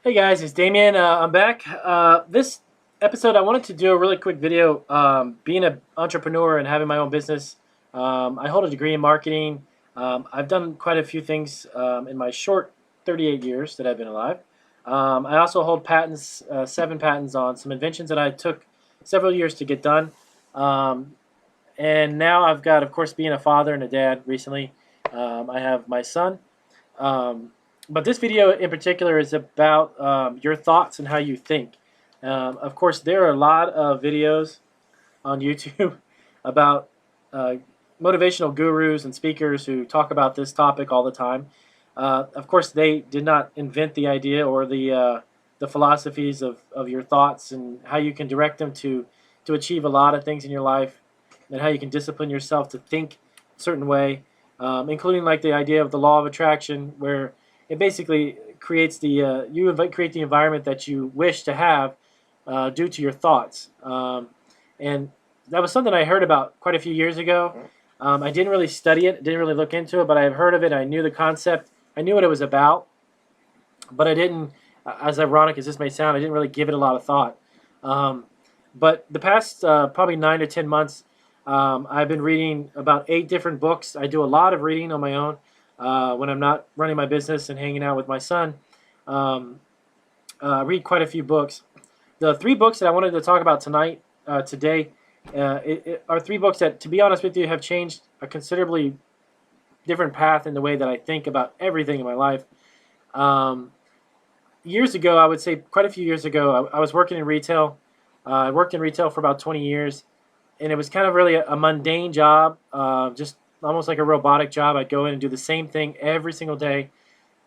Hey guys, it's Damien. I'm back. This episode, I wanted to do a really quick video. Being an entrepreneur and having my own business, I hold a degree in marketing. I've done quite a few things in my short 38 years that I've been alive. I also hold patents, 7 patents on some inventions that I took several years to get done. Um, and now I've got, of course, being a father and a dad recently. I have my son. Um, but this video in particular is about your thoughts and how you think. Of course, there are a lot of videos on YouTube about uh, motivational gurus and speakers who talk about this topic all the time. Of course, they did not invent the idea or the philosophies of your thoughts and how you can direct them to achieve a lot of things in your life, and how you can discipline yourself to think a certain way, including like the idea of the law of attraction, where it basically creates create the environment that you wish to have due to your thoughts. And that was something I heard about quite a few years ago. I didn't really study it, didn't really look into it, but I've heard of it. I knew the concept. I knew what it was about, but I didn't. As ironic as this may sound, I didn't really give it a lot of thought. Um, but the past probably 9 to 10 months, I've been reading about 8 different books. I do a lot of reading on my own when I'm not running my business and hanging out with my son. Um, read quite a few books. The 3 books that I wanted to talk about today, are 3 books that, to be honest with you, have changed a considerably different path in the way that I think about everything in my life. Um, Years ago, I would say quite a few years ago, I was working in retail. I worked in retail for about 20 years, and it was kind of really a mundane job, just almost like a robotic job. I'd go in and do the same thing every single day,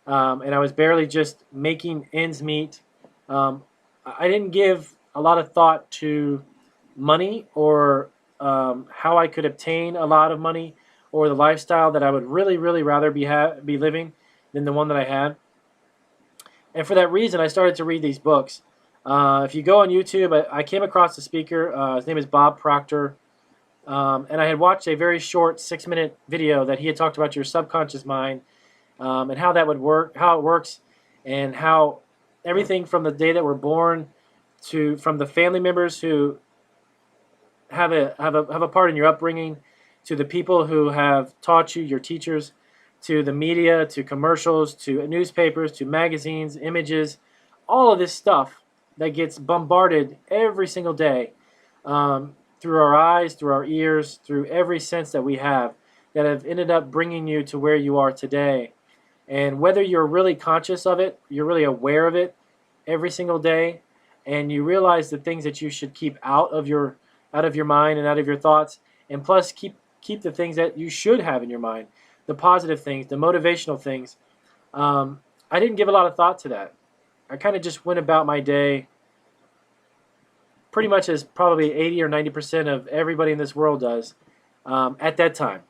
and I was barely just making ends meet. Um, I didn't give a lot of thought to money or how I could obtain a lot of money or the lifestyle that I would really, really rather be living than the one that I had. And for that reason, I started to read these books. If you go on YouTube, I came across a speaker. His name is Bob Proctor. And I had watched a very short 6-minute video that he had talked about your subconscious mind, and how that would work, how it works, and how everything from the day that we're born to from the family members who have a part in your upbringing, to the people who have taught you, your teachers, to the media, to commercials, to newspapers, to magazines, images, all of this stuff that gets bombarded every single day, through our eyes, through our ears, through every sense that we that have ended up bringing you to where you are today. And whether you're really conscious of it, you're really aware of it every single day, and you realize the things that you should keep out of your mind and out of your thoughts, and plus keep the things that you should have in your mind, the positive things, the motivational things. I didn't give a lot of thought to that. I kind of just went about my day pretty much as probably 80 or 90% of everybody in this world does at that time.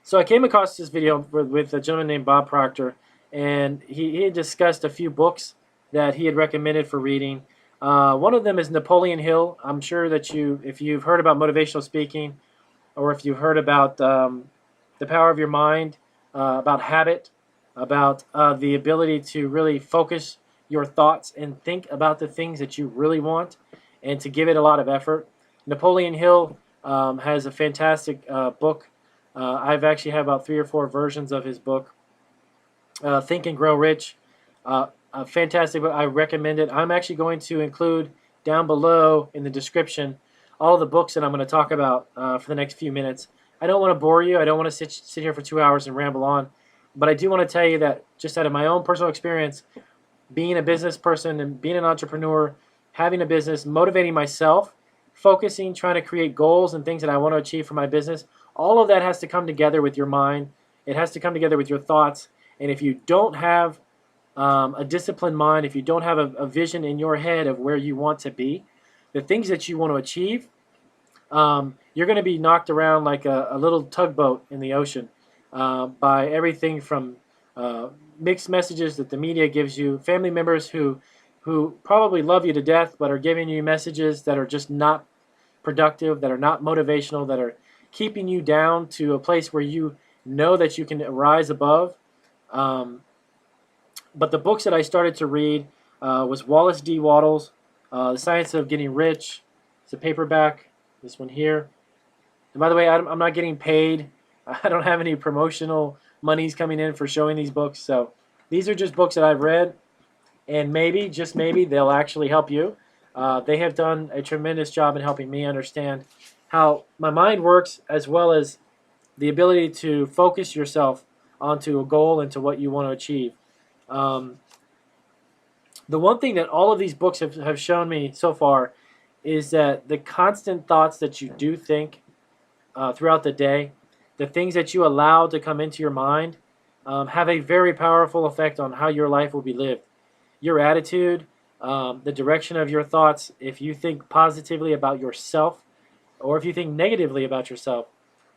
So I came across this video with a gentleman named Bob Proctor, and he had discussed a few books that he had recommended for reading. One of them is Napoleon Hill. I'm sure that if you've heard about motivational speaking, or if you've heard about the power of your mind, about habit, about the ability to really focus your thoughts and think about the things that you really want, and to give it a lot of effort. Napoleon Hill has a fantastic book. I've actually had about 3 or 4 versions of his book, Think and Grow Rich. A fantastic book. I recommend it. I'm actually going to include down below in the description all the books that I'm going to talk about for the next few minutes. I don't want to bore you. I don't want to sit here for 2 hours and ramble on. But I do want to tell you that just out of my own personal experience, being a business person and being an entrepreneur, having a business, motivating myself, focusing, trying to create goals and things that I want to achieve for my business, all of that has to come together with your mind. It has to come together with your thoughts. And if you don't have a disciplined mind, if you don't have a vision in your head of where you want to be, the things that you want to achieve, you're going to be knocked around like a little tugboat in the ocean by everything from mixed messages that the media gives you, family members who probably love you to death but are giving you messages that are just not productive, that are not motivational, that are keeping you down to a place where you know that you can rise above. Um, But the books that I started to read was Wallace Wattles, The Science of Getting Rich. It's a paperback. This one here. And by the way, I'm not getting paid. I don't have any promotional monies coming in for showing these books. So these are just books that I've read, and maybe, just maybe, they'll actually help you. They have done a tremendous job in helping me understand how my mind works, as well as the ability to focus yourself onto a goal and to what you want to achieve. Um, the one thing that all of these books have shown me so far is that the constant thoughts that you do think throughout the day, the things that you allow to come into your mind, have a very powerful effect on how your life will be lived. Your attitude, the direction of your thoughts, if you think positively about yourself or if you think negatively about yourself,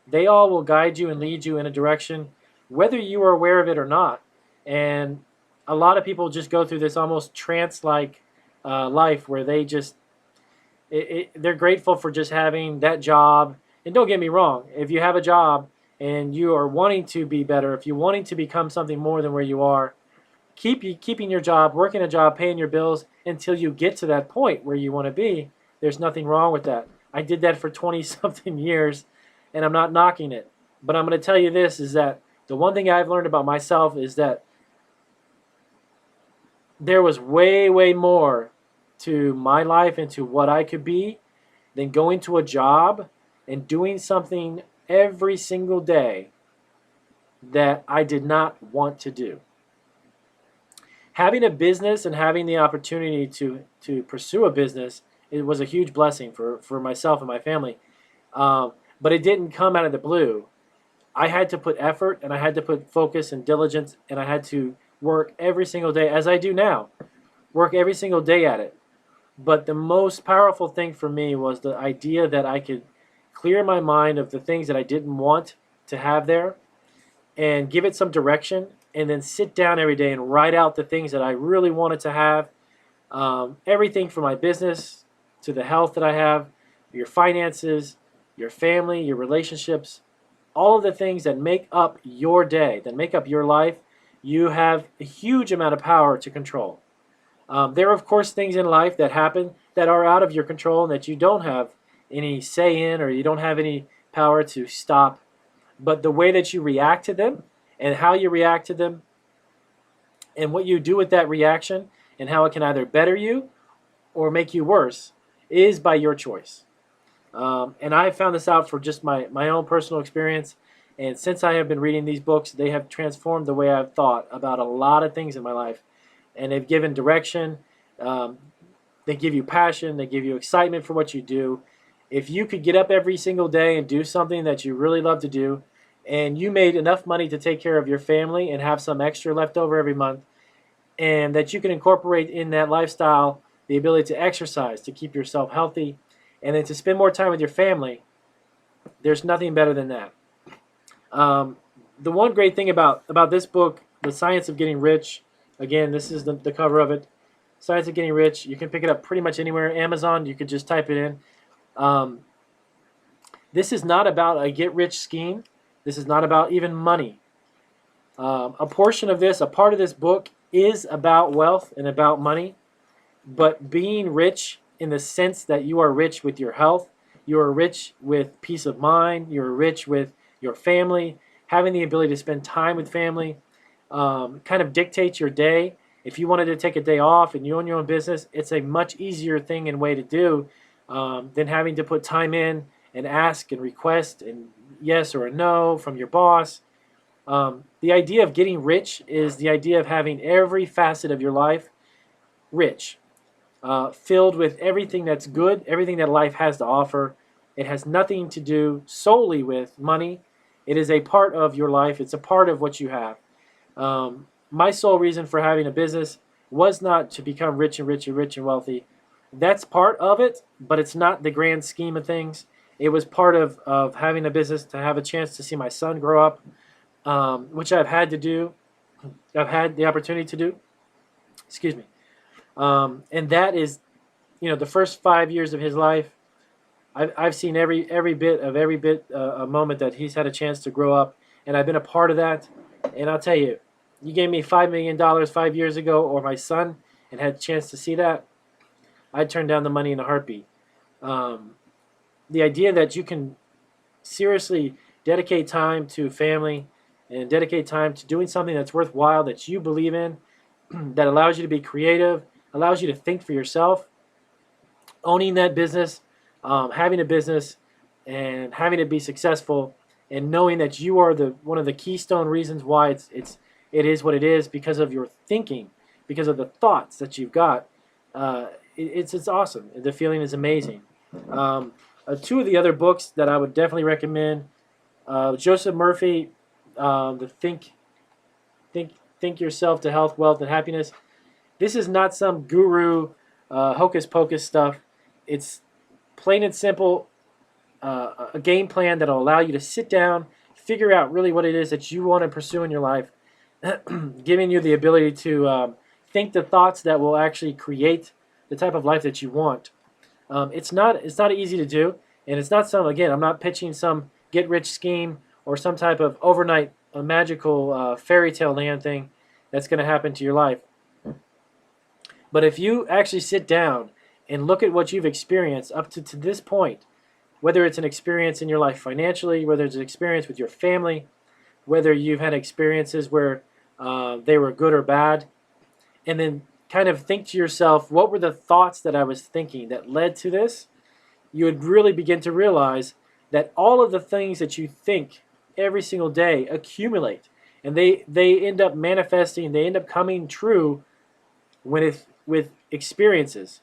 they all will guide you and lead you in a direction, whether you are aware of it or not. And a lot of people just go through this almost trance-like life where they just they're grateful for just having that job. And don't get me wrong, if you have a job and you are wanting to be better, if you're wanting to become something more than where you are, keeping your job, working a job, paying your bills until you get to that point where you want to be. There's nothing wrong with that. I did that for 20 something years, and I'm not knocking it. But I'm going to tell you this, is that the one thing I've learned about myself is that there was way, way more to my life and to what I could be than going to a job and doing something every single day that I did not want to do. Having a business and having the opportunity to pursue a business, it was a huge blessing for myself and my family. But it didn't come out of the blue. I had to put effort, and I had to put focus and diligence, and I had to work every single day, as I do now, work every single day at it. But the most powerful thing for me was the idea that I could clear my mind of the things that I didn't want to have there and give it some direction, and then sit down every day and write out the things that I really wanted to have. Everything from my business to the health that I have, your finances, your family, your relationships, all of the things that make up your day, that make up your life, you have a huge amount of power to control. There are, of course, things in life that happen that are out of your control and that you don't have any say in, or you don't have any power to stop. But the way that you react to them and how you react to them and what you do with that reaction and how it can either better you or make you worse is by your choice. And I found this out for just my own personal experience. And since I have been reading these books, they have transformed the way I've thought about a lot of things in my life. And they've given direction. They give you passion. They give you excitement for what you do. If you could get up every single day and do something that you really love to do, and you made enough money to take care of your family and have some extra left over every month, and that you can incorporate in that lifestyle the ability to exercise, to keep yourself healthy, and then to spend more time with your family, there's nothing better than that. The one great thing about this book, The Science of Getting Rich, again, this is the cover of it, Science of Getting Rich. You can pick it up pretty much anywhere. Amazon, you could just type it in. This is not about a get-rich scheme. This is not about even money. A portion of this, a part of this book, is about wealth and about money, but being rich in the sense that you are rich with your health, you are rich with peace of mind, you're rich with your family, having the ability to spend time with family, kind of dictates your day. If you wanted to take a day off and you own your own business, it's a much easier thing and way to do than having to put time in and ask and request and yes or a no from your boss. The idea of getting rich is the idea of having every facet of your life rich, filled with everything that's good, everything that life has to offer. It has nothing to do solely with money. It is a part of your life. It's a part of what you have. My sole reason for having a business was not to become rich and rich and rich and wealthy. That's part of it, but it's not the grand scheme of things. It was part of having a business to have a chance to see my son grow up, which I've had to do. I've had the opportunity to do. Excuse me. And that is, the first 5 years of his life, I've seen every bit a moment that he's had a chance to grow up, and I've been a part of that. And I'll tell you, you gave me $5 million 5 years ago, or my son, and had a chance to see that, I'd turn down the money in a heartbeat. Um, the idea that you can seriously dedicate time to family and dedicate time to doing something that's worthwhile, that you believe in, that allows you to be creative, allows you to think for yourself, owning that business, having a business, and having it be successful, and knowing that you are the one of the keystone reasons why it is what it is, because of your thinking, because of the thoughts that you've got. It's awesome. The feeling is amazing. Um, Two of the other books that I would definitely recommend: Joseph Murphy, the think think yourself to health, wealth, and happiness. This is not some guru hocus pocus stuff. It's plain and simple, a game plan that will allow you to sit down, figure out really what it is that you want to pursue in your life, giving you the ability to think the thoughts that will actually create the type of life that you want. It's not easy to do, and it's not some, again, I'm not pitching some get rich scheme or some type of overnight magical fairy tale land thing that's going to happen to your life. But if you actually sit down and look at what you've experienced up to this point, whether it's an experience in your life financially, whether it's an experience with your family, whether you've had experiences where they were good or bad, and then kind of think to yourself, what were the thoughts that I was thinking that led to this? You would really begin to realize that all of the things that you think every single day accumulate, and they end up manifesting, they end up coming true with experiences.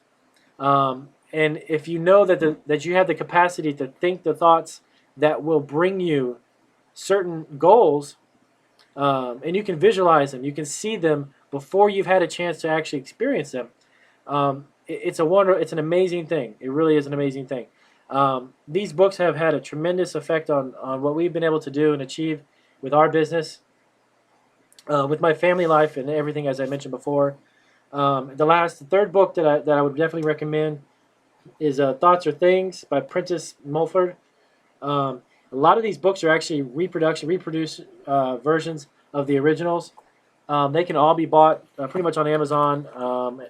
And if you know that you have the capacity to think the thoughts that will bring you certain goals, and you can visualize them, you can see them before you've had a chance to actually experience them. It's an amazing thing. It really is an amazing thing. These books have had a tremendous effect on what we've been able to do and achieve with our business, with my family life and everything, as I mentioned before. The third book that I would definitely recommend is Thoughts Are Things by Prentice Mulford. A lot of these books are actually reproduced versions of the originals. They can all be bought pretty much on Amazon.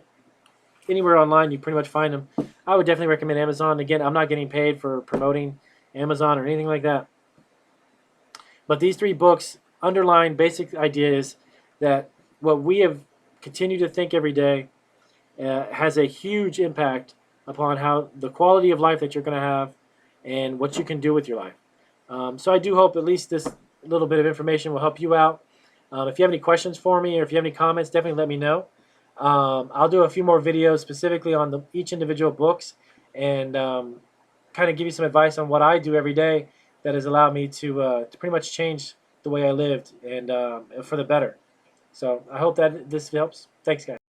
Anywhere online, you pretty much find them. I would definitely recommend Amazon. Again, I'm not getting paid for promoting Amazon or anything like that. But these three books underline basic ideas that what we have continued to think every day has a huge impact upon how the quality of life that you're going to have and what you can do with your life. So I do hope at least this little bit of information will help you out. If you have any questions for me, or if you have any comments, definitely let me know. I'll do a few more videos specifically on each individual books, and kind of give you some advice on what I do every day that has allowed me to pretty much change the way I lived, and for the better. So I hope that this helps. Thanks, guys.